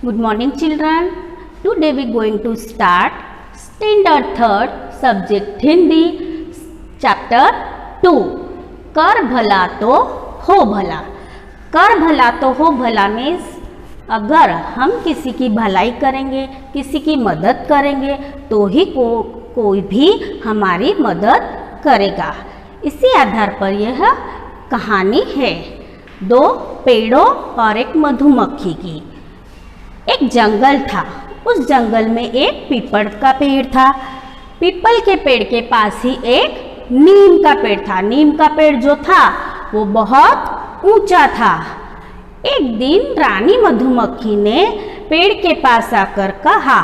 Good morning children. Today we going to start standard 3rd subject Hindi chapter 2 कर भला तो हो भला। कर भला तो हो भला मीन्स अगर हम किसी की भलाई करेंगे, किसी की मदद करेंगे तो ही कोई भी हमारी मदद करेगा। इसी आधार पर यह कहानी है। दो पेड़ों और एक मधुमक्खी की। एक जंगल था। उस जंगल में एक पीपल का पेड़ था। पीपल के पेड़ के पास ही एक नीम का पेड़ था। नीम का पेड़ जो था वो बहुत ऊंचा था। एक दिन रानी मधुमक्खी ने पेड़ के पास आकर कहा,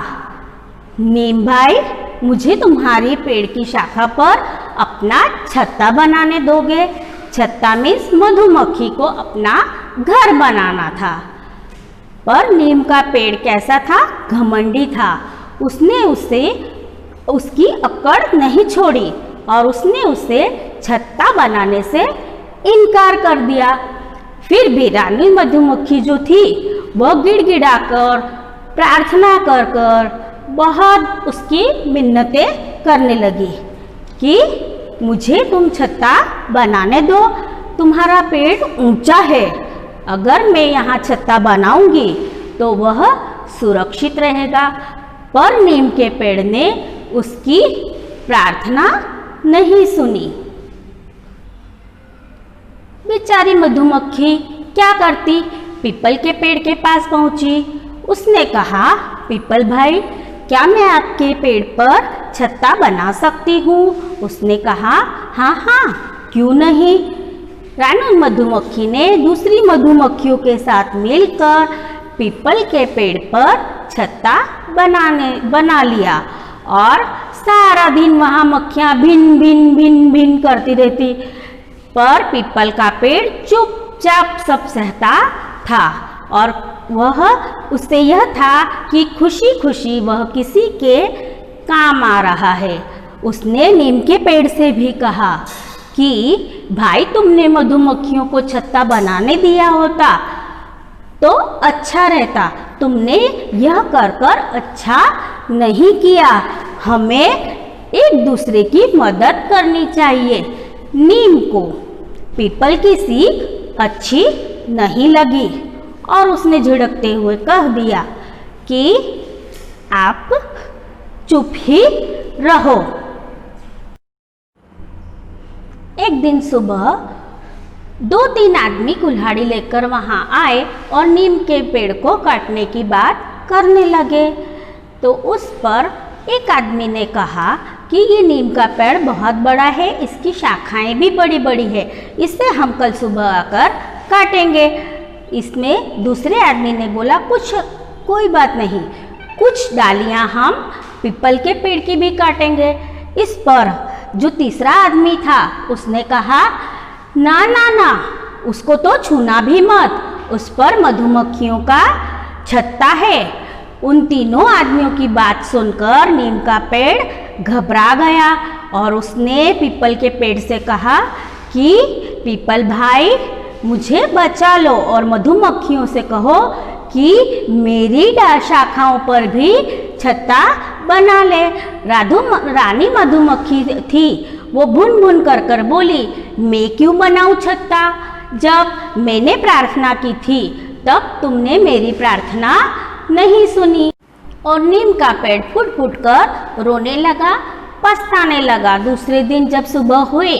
नीम भाई, मुझे तुम्हारी पेड़ की शाखा पर अपना छत्ता बनाने दोगे? छत्ता मीन्स मधुमक्खी को अपना घर बनाना था। पर नीम का पेड़ कैसा था? घमंडी था। उसने उसकी अकड़ नहीं छोड़ी और उसने उसे छत्ता बनाने से इनकार कर दिया। फिर भी रानी मधुमक्खी जो थी वह गिड़गिड़ाकर प्रार्थना कर कर बहुत उसकी मिन्नतें करने लगी कि मुझे तुम छत्ता बनाने दो, तुम्हारा पेड़ ऊंचा है, अगर मैं यहाँ छत्ता बनाऊंगी तो वह सुरक्षित रहेगा। पर नीम के पेड़ ने उसकी प्रार्थना नहीं सुनी। बेचारी मधुमक्खी क्या करती, पीपल के पेड़ के पास पहुंची। उसने कहा, पीपल भाई, क्या मैं आपके पेड़ पर छत्ता बना सकती हूँ? उसने कहा, हाँ हाँ, क्यों नहीं। रानी मधुमक्खी ने दूसरी मधुमक्खियों के साथ मिलकर पीपल के पेड़ पर छत्ता बना लिया और सारा दिन वहाँ मक्खियाँ भिन भिन भिन भिन करती रहती। पर पीपल का पेड़ चुपचाप सब सहता था और वह उससे यह था कि खुशी खुशी वह किसी के काम आ रहा है। उसने नीम के पेड़ से भी कहा कि भाई, तुमने मधुमक्खियों को छत्ता बनाने दिया होता तो अच्छा रहता, तुमने यह कर कर अच्छा नहीं किया। हमें एक दूसरे की मदद करनी चाहिए। नीम को पीपल की सीख अच्छी नहीं लगी और उसने झिड़कते हुए कह दिया कि आप चुप ही रहो। एक दिन सुबह 2-3 आदमी कुल्हाड़ी लेकर वहां आए और नीम के पेड़ को काटने की बात करने लगे। तो उस पर एक आदमी ने कहा कि ये नीम का पेड़ बहुत बड़ा है, इसकी शाखाएं भी बड़ी बड़ी है, इसे हम कल सुबह आकर काटेंगे। इसमें दूसरे आदमी ने बोला, कोई बात नहीं, कुछ डालियां हम पीपल के पेड़ की भी काटेंगे। इस पर जो तीसरा आदमी था उसने कहा, ना ना ना, उसको तो छूना भी मत, उस पर मधुमक्खियों का छत्ता है। उन तीनों आदमियों की बात सुनकर नीम का पेड़ घबरा गया और उसने पीपल के पेड़ से कहा कि पीपल भाई, मुझे बचा लो और मधुमक्खियों से कहो कि मेरी शाखाओं पर भी छत्ता बना ले। रानी मधुमक्खी थी, वो भुन भुन कर कर बोली, मैं क्यों बनाऊं छत्ता? जब मैंने प्रार्थना की थी तब तुमने मेरी प्रार्थना नहीं सुनी। और नीम का पेड़ फुट फुट कर रोने लगा, पछताने लगा। दूसरे दिन जब सुबह हुई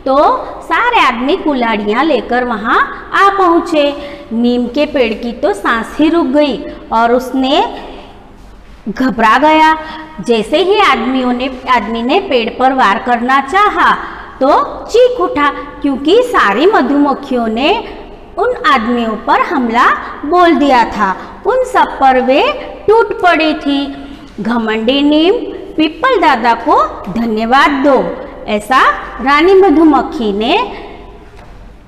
तो सारे आदमी कुल्हाड़ियाँ लेकर वहाँ आ पहुँचे। नीम के पेड़ की तो सांस ही रुक गई और उसने घबरा गया। जैसे ही आदमी ने पेड़ पर वार करना चाहा तो चीख उठा, क्योंकि सारी मधुमक्खियों ने उन आदमियों पर हमला बोल दिया था। उन सब पर वे टूट पड़ी थी। घमंडी नीम, पीपल दादा को धन्यवाद दो, ऐसा रानी मधुमक्खी ने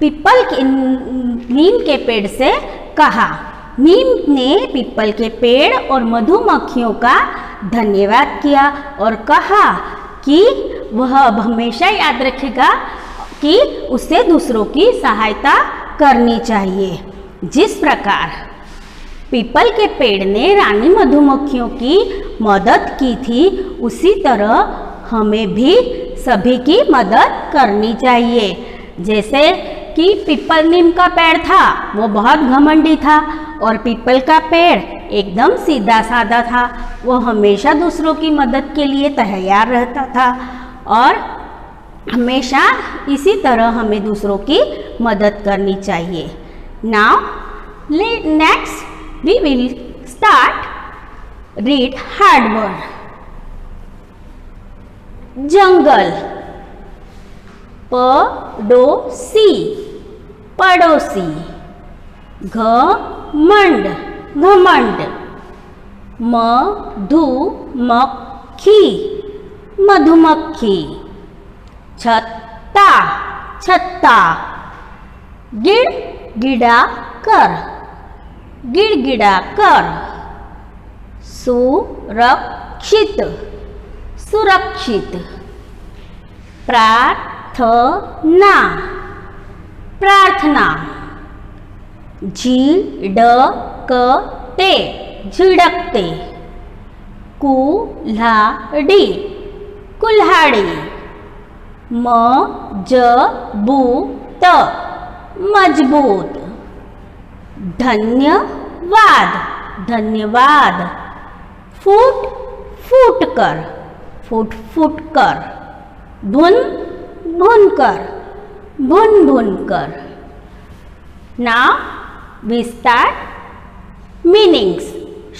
नीम के पेड़ से कहा। नीम ने पीपल के पेड़ और मधुमक्खियों का धन्यवाद किया और कहा कि वह अब हमेशा याद रखेगा कि उसे दूसरों की सहायता करनी चाहिए। जिस प्रकार पीपल के पेड़ ने रानी मधुमक्खियों की मदद की थी, उसी तरह हमें भी सभी की मदद करनी चाहिए। जैसे कि पीपल नीम का पेड़ था, वो बहुत घमंडी था, और पीपल का पेड़ एकदम सीधा साधा था। वो हमेशा दूसरों की मदद के लिए तैयार रहता था, और हमेशा इसी तरह हमें दूसरों की मदद करनी चाहिए। Now next we will start read hard word. जंगल, पड़ोसी, पड़ोसी। घमंड, घमंड। मधुमक्खी, मधुमक्खी। छत्ता, छत्ता। गिड़गिड़ाकर, गिड़गिड़ाकर। सुरक्षित, सुरक्षित। प्रार्थना, प्रार्थना। झिड़कते, झिड़कते। कुल्हाड़ी, कुल्हाड़ी। मजबूत, मजबूत। धन्यवाद, धन्यवाद। फूट फूट कर, फूट फूट कर। भुन भुन कर, भुन भुन कर। नाउ वी स्टार्ट मीनिंग्स,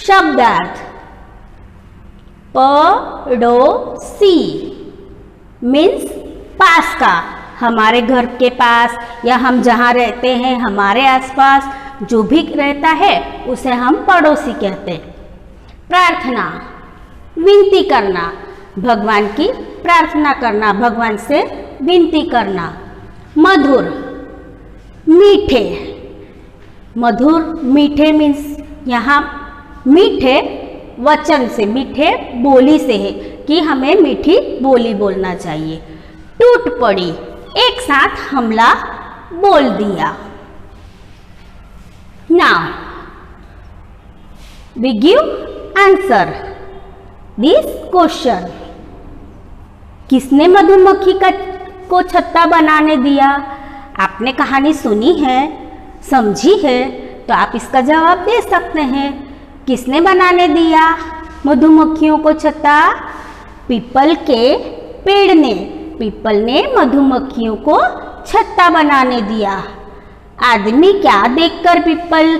शब्दार्थ। पड़ोसी मीन्स पास का, हमारे घर के पास या हम जहाँ रहते हैं हमारे आसपास जो भी रहता है उसे हम पड़ोसी कहते हैं। प्रार्थना, विनती करना, भगवान की प्रार्थना करना, भगवान से विनती करना। मधुर, मीठे। मधुर, मीठे मीन्स यहाँ मीठे वचन से, मीठे बोली से है कि हमें मीठी बोली बोलना चाहिए। टूट पड़ी, एक साथ हमला बोल दिया। Now we give answer this question. किसने मधुमक्खी को छत्ता बनाने दिया? आपने कहानी सुनी है, समझी है, तो आप इसका जवाब दे सकते हैं। किसने बनाने दिया मधुमक्खियों को छत्ता? पीपल के पेड़ ने, पीपल ने मधुमक्खियों को छत्ता बनाने दिया। आदमी क्या देखकर पीपल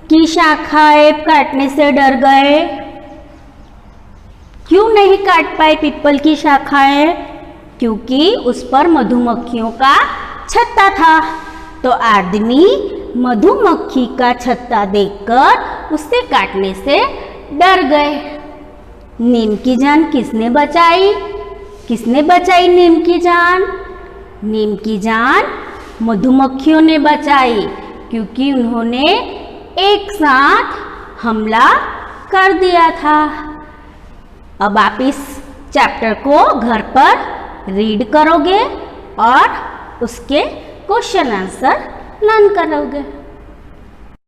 की शाखाएं काटने से डर गए? क्यों नहीं काट पाए पीपल की शाखाएं? क्योंकि उस पर मधुमक्खियों का छत्ता था। तो आदमी मधुमक्खी का छत्ता देखकर उसे काटने से डर गए। नीम की जान किसने बचाई? किसने बचाई नीम की जान? नीम की जान मधुमक्खियों ने बचाई, क्योंकि उन्होंने एक साथ हमला कर दिया था। अब आप इस चैप्टर को घर पर रीड करोगे और उसके क्वेश्चन आंसर लर्न करोगे।